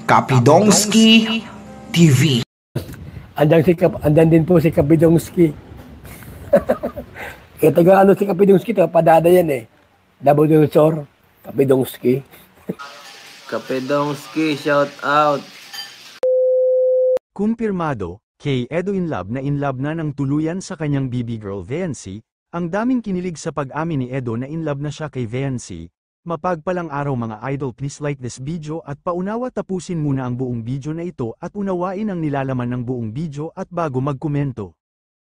Kapidongski TV. Andan din po si Kapidongski. Taga ano si Kapidongski, taga Padada yan eh. Nabudunsor, Kapidongski. Kapidongski, shout out. Kumpirmado, kay Edo inlove na ng tuluyan sa kanyang BB girl Vency. Ang daming kinilig sa pag-amin ni Edo na inlove na siya kay Vency. Mapagpalang araw mga idol, please like this video at paunawa tapusin muna ang buong video na ito at unawain ang nilalaman ng buong video at bago magkomento.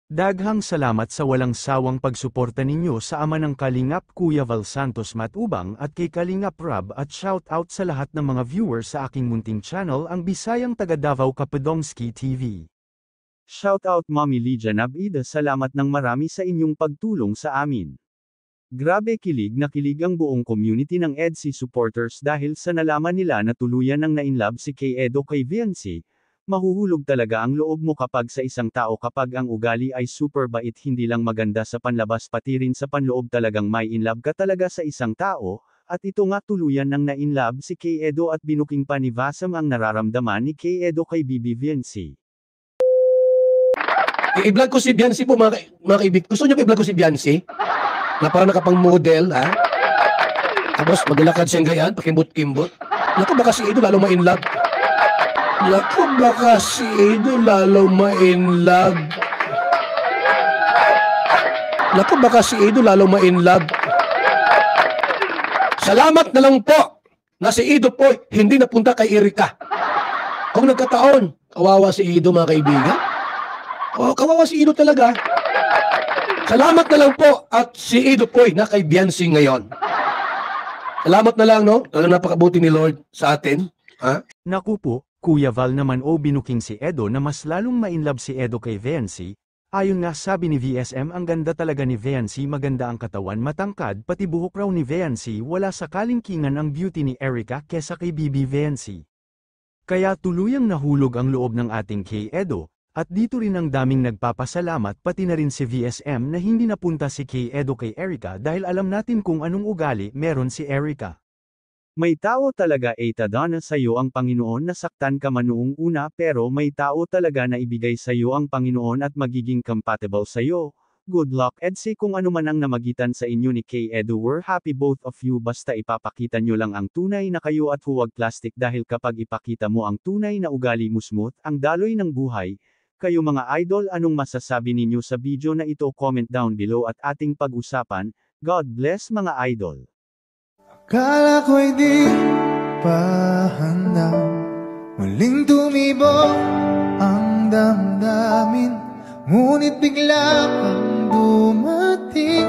Daghang salamat sa walang sawang pagsuporta ninyo sa ama ng Kalingap Kuya Val Santos Matubang at kay Kalingap Rob at shout out sa lahat ng mga viewers sa aking munting channel ang Bisayang Taga Davao Kapidongski TV. Shout out Mommy Lydia Nabida, salamat ng marami sa inyong pagtulong sa amin. Grabe kilig na kilig ang buong community ng EDC supporters dahil sa nalaman nila na tuluyan ng na-inlove si kay Edo kay Vency. Mahuhulog talaga ang loob mo kapag sa isang tao kapag ang ugali ay super bait, hindi lang maganda sa panlabas pati rin sa panloob, talagang may inlove ka talaga sa isang tao, at ito nga tuluyan ng na-inlove si kay Edo at binuking pa ni Vasam ang nararamdaman ni kay Edo kay BB Vency. I-vlog ko si Biancy po mga kaibig. Gusto niyo i-vlog ko si Biancy? Na parang nakapang model, ha? Tapos maglakad siyang gayaan, pakimbot-kimbot. Naku, baka si Edo lalo ma-inlove. Naku, baka si Edo lalo ma-inlove. Naku, baka si Edo lalo ma-inlove. Salamat na lang po na si Edo po hindi napunta kay Erika. Kung nagkataon, kawawa si Edo mga kaibigan. Oh, kawawa si Edo talaga. Salamat na lang po at si Edo Poy na kay Biancy ngayon. Salamat na lang, no? Napakabuti ni Lord sa atin. Ha? Naku po, Kuya Val naman binuking si Edo na mas lalong ma-inlove si Edo kay Vency. Ayon nga sabi ni VSM, ang ganda talaga ni Vency, maganda ang katawan, matangkad, pati buhok raw ni Vency, wala sa kalingkingan ang beauty ni Erika kesa kay BB Vency. Kaya tuluyang nahulog ang loob ng ating kay Edo. At dito rin ang daming nagpapasalamat pati na rin si VSM na hindi napunta si kay Edo kay Erika dahil alam natin kung anong ugali meron si Erika. May tao talaga tadhana sa iyo ang Panginoon, nasaktan ka man noong una pero may tao talaga na ibigay sa iyo ang Panginoon at magiging compatible sa iyo. Good luck EDC kung ano man ang namagitan sa inyo ni kay Edo, we're happy both of you, basta ipapakita nyo lang ang tunay na kayo at huwag plastic dahil kapag ipakita mo ang tunay na ugali mo, smooth ang daloy ng buhay. Kayo mga idol, anong masasabi ninyo sa video na ito? Comment down below at ating pag-usapan. God bless mga idol. Akala ko'y di pa handa, muling tumibok ang damdamin, ngunit bigla kang dumating.